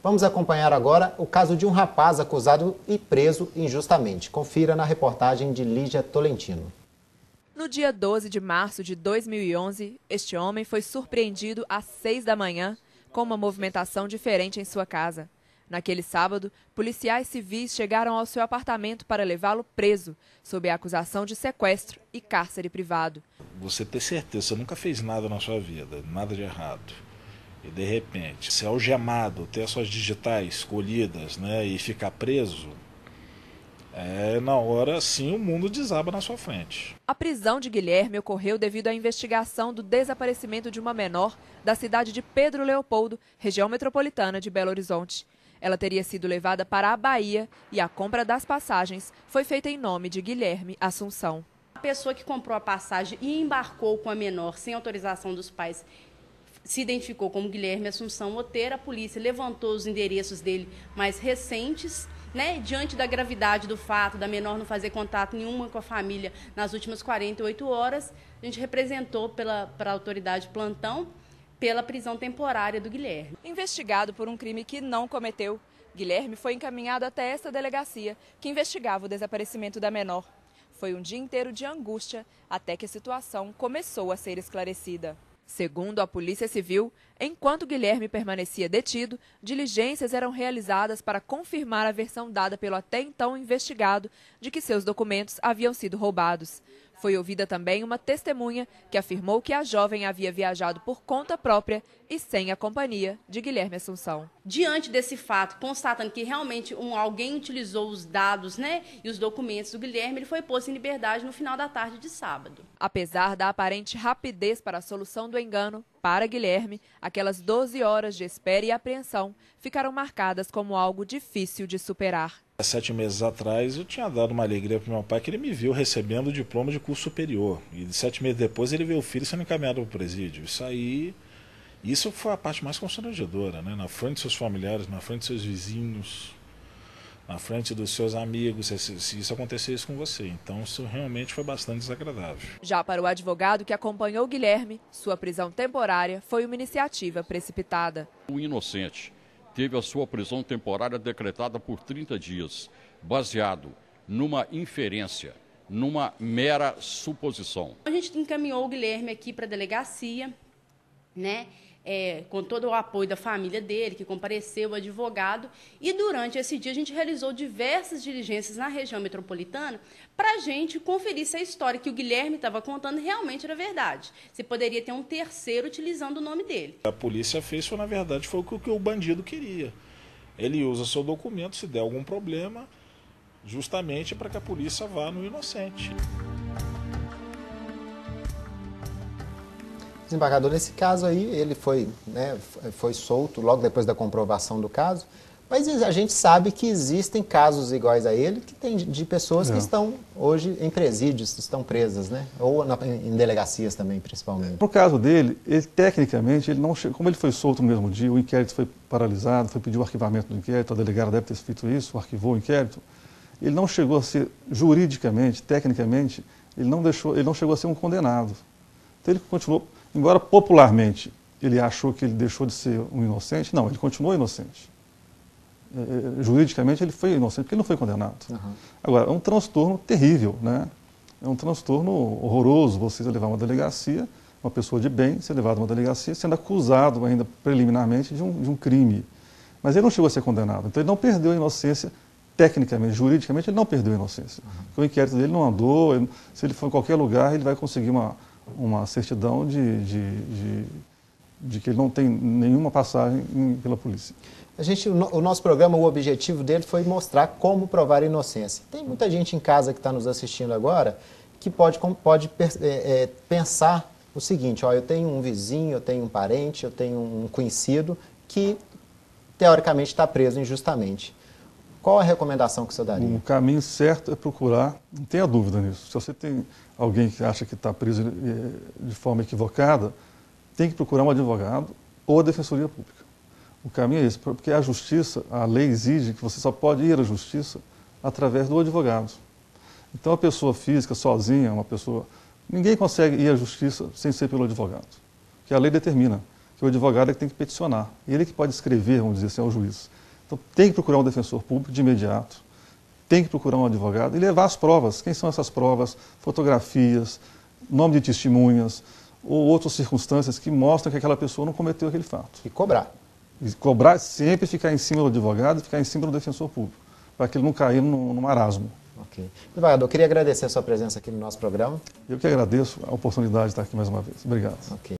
Vamos acompanhar agora o caso de um rapaz acusado e preso injustamente. Confira na reportagem de Lígia Tolentino. No dia 12 de março de 2011, este homem foi surpreendido às 6 da manhã com uma movimentação diferente em sua casa. Naquele sábado, policiais civis chegaram ao seu apartamento para levá-lo preso, sob a acusação de sequestro e cárcere privado. Você ter certeza, você nunca fez nada na sua vida, nada de errado. E de repente, ser algemado, ter as suas digitais colhidas, né, e ficar preso, na hora sim o mundo desaba na sua frente. A prisão de Guilherme ocorreu devido à investigação do desaparecimento de uma menor da cidade de Pedro Leopoldo, região metropolitana de Belo Horizonte. Ela teria sido levada para a Bahia e a compra das passagens foi feita em nome de Guilherme Assunção. A pessoa que comprou a passagem e embarcou com a menor sem autorização dos pais se identificou como Guilherme Assunção Otero. A polícia levantou os endereços dele mais recentes, né? Diante da gravidade do fato da menor não fazer contato nenhuma com a família nas últimas 48 horas, a gente representou para a autoridade plantão pela prisão temporária do Guilherme. Investigado por um crime que não cometeu, Guilherme foi encaminhado até esta delegacia que investigava o desaparecimento da menor. Foi um dia inteiro de angústia até que a situação começou a ser esclarecida. Segundo a Polícia Civil, enquanto Guilherme permanecia detido, diligências eram realizadas para confirmar a versão dada pelo até então investigado de que seus documentos haviam sido roubados. Foi ouvida também uma testemunha que afirmou que a jovem havia viajado por conta própria e sem a companhia de Guilherme Assunção. Diante desse fato, constatando que realmente alguém utilizou os dados, né, e os documentos do Guilherme, ele foi posto em liberdade no final da tarde de sábado. Apesar da aparente rapidez para a solução do engano, para Guilherme, aquelas 12 horas de espera e apreensão ficaram marcadas como algo difícil de superar. Há 7 meses atrás eu tinha dado uma alegria para o meu pai que ele me viu recebendo o diploma de curso superior. E 7 meses depois ele viu o filho sendo encaminhado para o presídio. Isso foi a parte mais constrangedora, né? Na frente dos seus familiares, na frente dos seus vizinhos, na frente dos seus amigos, se isso acontecesse com você. Então isso realmente foi bastante desagradável. Já para o advogado que acompanhou Guilherme, sua prisão temporária foi uma iniciativa precipitada. O inocente teve a sua prisão temporária decretada por 30 dias, baseado numa inferência, numa mera suposição. A gente encaminhou o Guilherme aqui para a delegacia, né? Com todo o apoio da família dele, que compareceu, o advogado, e durante esse dia a gente realizou diversas diligências na região metropolitana para a gente conferir se a história que o Guilherme estava contando realmente era verdade. Se poderia ter um terceiro utilizando o nome dele. A polícia fez, na verdade, foi o que o bandido queria. Ele usa seu documento, se der algum problema, justamente para que a polícia vá no inocente. Desembargador, nesse caso aí, ele foi solto logo depois da comprovação do caso, mas a gente sabe que existem casos iguais a ele, que tem de pessoas que estão hoje em presídios, estão presas, né? Ou em delegacias também, principalmente. No caso dele, tecnicamente, ele não chegou, como ele foi solto no mesmo dia, o inquérito foi paralisado, foi pedir o arquivamento do inquérito, a delegada deve ter feito isso, arquivou o inquérito, ele não chegou a ser, juridicamente, tecnicamente, ele não chegou a ser um condenado. Então ele continuou. Embora popularmente ele achou que ele deixou de ser um inocente, não, ele continuou inocente. Juridicamente ele foi inocente porque ele não foi condenado. Uhum. Agora, é um transtorno terrível, né? É um transtorno horroroso você levar uma delegacia, uma pessoa de bem ser levada a uma delegacia, sendo acusado ainda preliminarmente de um crime. Mas ele não chegou a ser condenado, então ele não perdeu a inocência tecnicamente, juridicamente ele não perdeu a inocência. Uhum. Porque o inquérito dele não andou, se ele for em qualquer lugar ele vai conseguir uma certidão de que ele não tem nenhuma passagem pela polícia. O nosso programa, o objetivo dele foi mostrar como provar a inocência. Tem muita gente em casa que está nos assistindo agora que pode pensar o seguinte: ó, eu tenho um vizinho, eu tenho um parente, eu tenho um conhecido que teoricamente está preso injustamente. Qual a recomendação que o senhor daria? O caminho certo é procurar, não tenha dúvida nisso. Se você tem alguém que acha que está preso de forma equivocada, tem que procurar um advogado ou a Defensoria Pública. O caminho é esse, porque a justiça, a lei exige que você só pode ir à justiça através do advogado. Então a pessoa física, sozinha, ninguém consegue ir à justiça sem ser pelo advogado. Que a lei determina que o advogado é que tem que peticionar. Ele que pode escrever, vamos dizer assim, ao juiz. Então, tem que procurar um defensor público de imediato, tem que procurar um advogado e levar as provas. Quem são essas provas? Fotografias, nome de testemunhas ou outras circunstâncias que mostram que aquela pessoa não cometeu aquele fato. E cobrar. E cobrar, sempre ficar em cima do advogado e ficar em cima do defensor público, para que ele não caia no marasmo. Ok. Advogado, eu queria agradecer a sua presença aqui no nosso programa. Eu que agradeço a oportunidade de estar aqui mais uma vez. Obrigado. Ok.